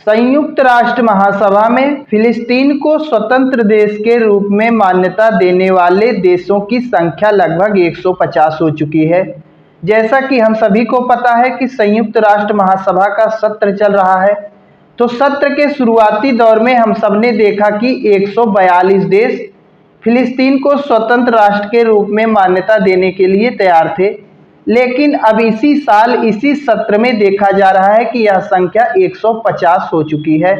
संयुक्त राष्ट्र महासभा में फिलिस्तीन को स्वतंत्र देश के रूप में मान्यता देने वाले देशों की संख्या लगभग 150 हो चुकी है। जैसा कि हम सभी को पता है कि संयुक्त राष्ट्र महासभा का सत्र चल रहा है, तो सत्र के शुरुआती दौर में हम सबने देखा कि 142 देश फिलिस्तीन को स्वतंत्र राष्ट्र के रूप में मान्यता देने के लिए तैयार थे। लेकिन अब इसी साल इसी सत्र में देखा जा रहा है कि यह संख्या 150 हो चुकी है।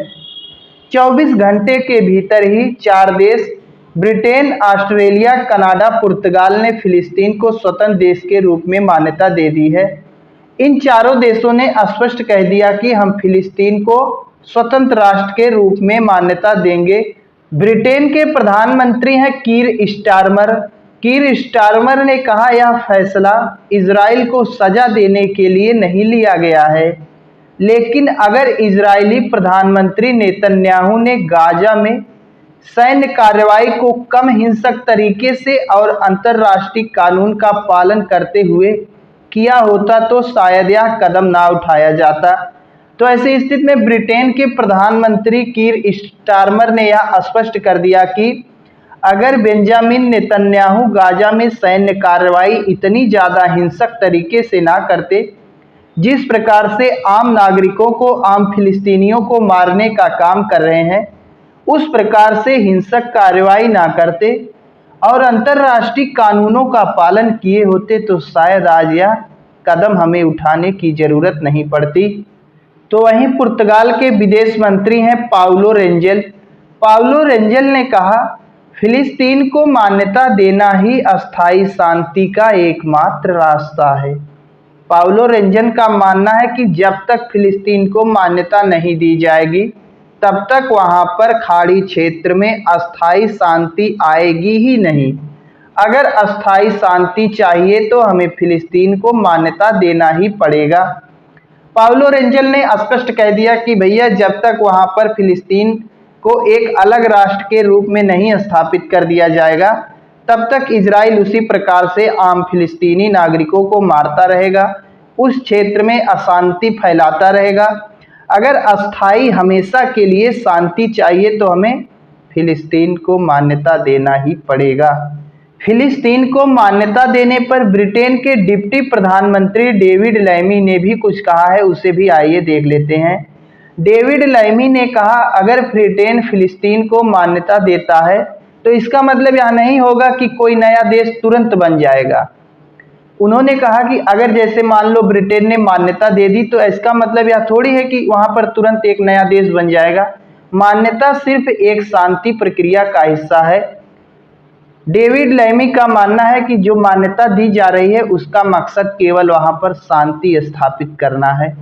24 घंटे के भीतर ही 4 देश ब्रिटेन, ऑस्ट्रेलिया, कनाडा, पुर्तगाल ने फिलिस्तीन को स्वतंत्र देश के रूप में मान्यता दे दी है। इन चारों देशों ने स्पष्ट कह दिया कि हम फिलिस्तीन को स्वतंत्र राष्ट्र के रूप में मान्यता देंगे। ब्रिटेन के प्रधानमंत्री हैं कीर स्टारमर। कीर स्टारमर ने कहा, यह फैसला इजराइल को सजा देने के लिए नहीं लिया गया है, लेकिन अगर इजरायली प्रधानमंत्री नेतन्याहू ने गाजा में सैन्य कार्रवाई को कम हिंसक तरीके से और अंतर्राष्ट्रीय कानून का पालन करते हुए किया होता तो शायद यह कदम ना उठाया जाता। तो ऐसी स्थिति में ब्रिटेन के प्रधानमंत्री कीर स्टारमर ने यह स्पष्ट कर दिया कि अगर बेंजामिन नेतन्याहू गाजा में सैन्य कार्रवाई इतनी ज़्यादा हिंसक तरीके से ना करते, जिस प्रकार से आम नागरिकों को, आम फिलिस्तीनियों को मारने का काम कर रहे हैं, उस प्रकार से हिंसक कार्रवाई ना करते और अंतर्राष्ट्रीय कानूनों का पालन किए होते तो शायद आज यह कदम हमें उठाने की ज़रूरत नहीं पड़ती। तो वहीं पुर्तगाल के विदेश मंत्री हैं पाउलो रेंजेल। पाउलो रेंजेल ने कहा, फिलिस्तीन को मान्यता देना ही अस्थायी शांति का एकमात्र रास्ता है। पाउलो रेंजेल का मानना है कि जब तक फिलिस्तीन को मान्यता नहीं दी जाएगी, तब तक वहां पर खाड़ी क्षेत्र में अस्थायी शांति आएगी ही नहीं। अगर अस्थायी शांति चाहिए तो हमें फिलिस्तीन को मान्यता देना ही पड़ेगा। पाउलो रेंजेल ने स्पष्ट कह दिया कि भैया, जब तक वहां पर फिलिस्तीन को एक अलग राष्ट्र के रूप में नहीं स्थापित कर दिया जाएगा, तब तक इजराइल उसी प्रकार से आम फिलिस्तीनी नागरिकों को मारता रहेगा, उस क्षेत्र में अशांति फैलाता रहेगा। अगर अस्थायी हमेशा के लिए शांति चाहिए तो हमें फिलिस्तीन को मान्यता देना ही पड़ेगा। फिलिस्तीन को मान्यता देने पर ब्रिटेन के डिप्टी प्रधानमंत्री डेविड लैमी ने भी कुछ कहा है, उसे भी आइए देख लेते हैं। डेविड लैमी ने कहा, अगर ब्रिटेन फिलिस्तीन को मान्यता देता है तो इसका मतलब यह नहीं होगा कि कोई नया देश तुरंत बन जाएगा। उन्होंने कहा कि अगर जैसे मान लो ब्रिटेन ने मान्यता दे दी तो इसका मतलब यह थोड़ी है कि वहां पर तुरंत एक नया देश बन जाएगा। मान्यता सिर्फ एक शांति प्रक्रिया का हिस्सा है। डेविड लैमी का मानना है कि जो मान्यता दी जा रही है उसका मकसद केवल वहां पर शांति स्थापित करना है।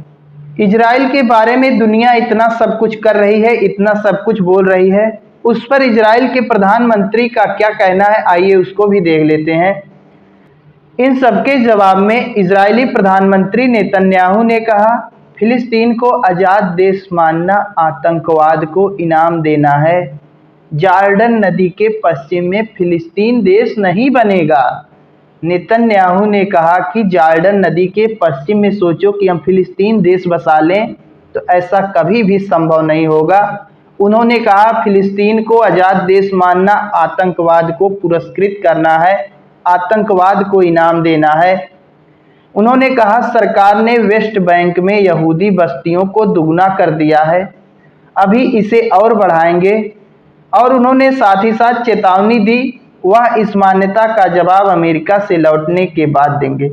इजराइल के बारे में दुनिया इतना सब कुछ कर रही है, इतना सब कुछ बोल रही है, उस पर इजराइल के प्रधानमंत्री का क्या कहना है, आइए उसको भी देख लेते हैं। इन सबके जवाब में इजरायली प्रधानमंत्री नेतन्याहू ने कहा, फिलिस्तीन को आज़ाद देश मानना आतंकवाद को इनाम देना है। जॉर्डन नदी के पश्चिम में फिलिस्तीन देश नहीं बनेगा। नेतन्याहू ने कहा कि जॉर्डन नदी के पश्चिम में सोचो कि हम फिलिस्तीन देश बसा लें, तो ऐसा कभी भी संभव नहीं होगा। उन्होंने कहा, फिलिस्तीन को आज़ाद देश मानना आतंकवाद को पुरस्कृत करना है, आतंकवाद को इनाम देना है। उन्होंने कहा, सरकार ने वेस्ट बैंक में यहूदी बस्तियों को दुगना कर दिया है, अभी इसे और बढ़ाएंगे। और उन्होंने साथ ही साथ चेतावनी दी, वह इस मान्यता का जवाब अमेरिका से लौटने के बाद देंगे।